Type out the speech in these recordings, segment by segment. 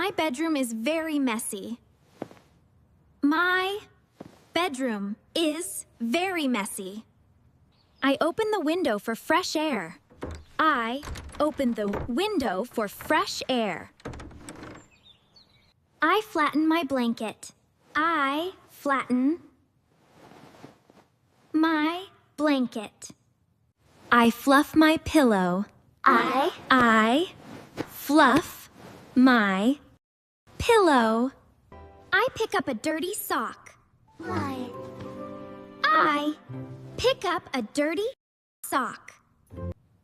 My bedroom is very messy. My bedroom is very messy. I open the window for fresh air. I open the window for fresh air. I flatten my blanket. I flatten my blanket. I fluff my pillow. I fluff my pillow. I pick up a dirty sock. I pick up a dirty sock.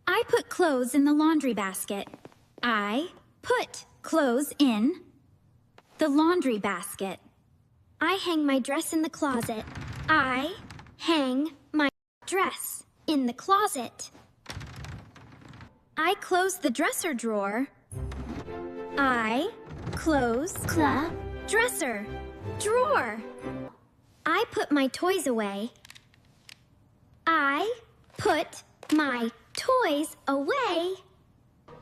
I put clothes in the laundry basket. I put clothes in the laundry basket. I hang my dress in the closet. I hang my dress in the closet. I close the dresser drawer. I close the dresser drawer. I put my toys away. I put my toys away.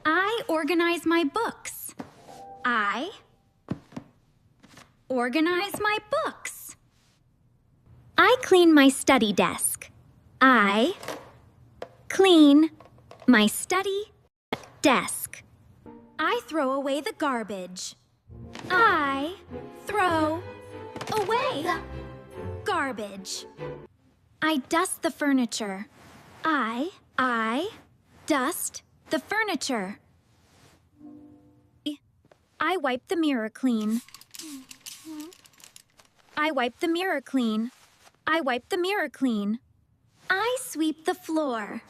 I organize my books. I organize my books. I clean my study desk. I clean my study desk. I throw away the garbage. I throw away garbage. I dust the furniture. I dust the furniture. I wipe the mirror clean. I wipe the mirror clean. I wipe the mirror clean. I sweep the floor.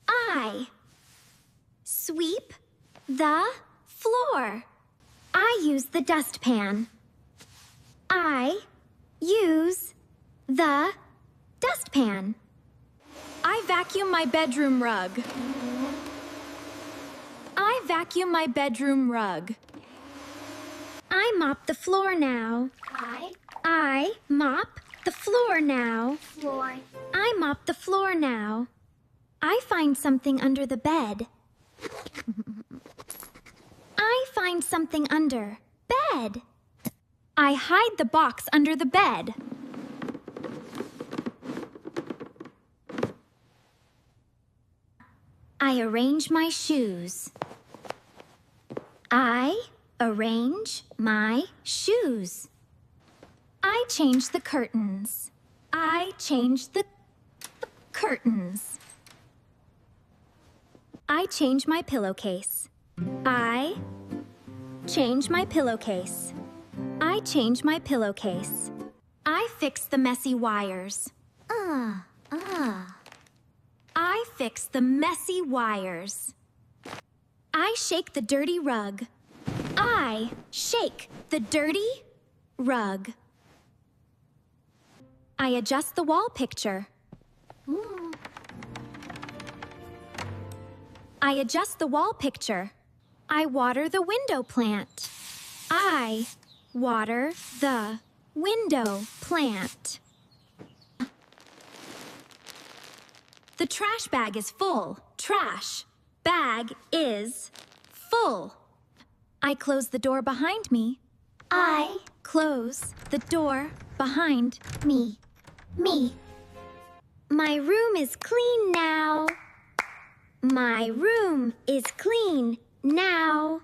I sweep the floor. I use the dustpan. I use the dustpan. I vacuum my bedroom rug. I vacuum my bedroom rug. I mop the floor now. I mop the floor now. I mop the floor now. I find something under the bed. I find something under bed. I hide the box under the bed. I arrange my shoes. I arrange my shoes. I change the curtains. I change the curtains. I change my pillowcase. I change my pillowcase. I change my pillowcase. I fix the messy wires. I fix the messy wires. I shake the dirty rug. I shake the dirty rug. I adjust the wall picture. I adjust the wall picture. I water the window plant. I water the window plant. The trash bag is full. Trash bag is full. I close the door behind me. I close the door behind me. My room is clean now. My room is clean now.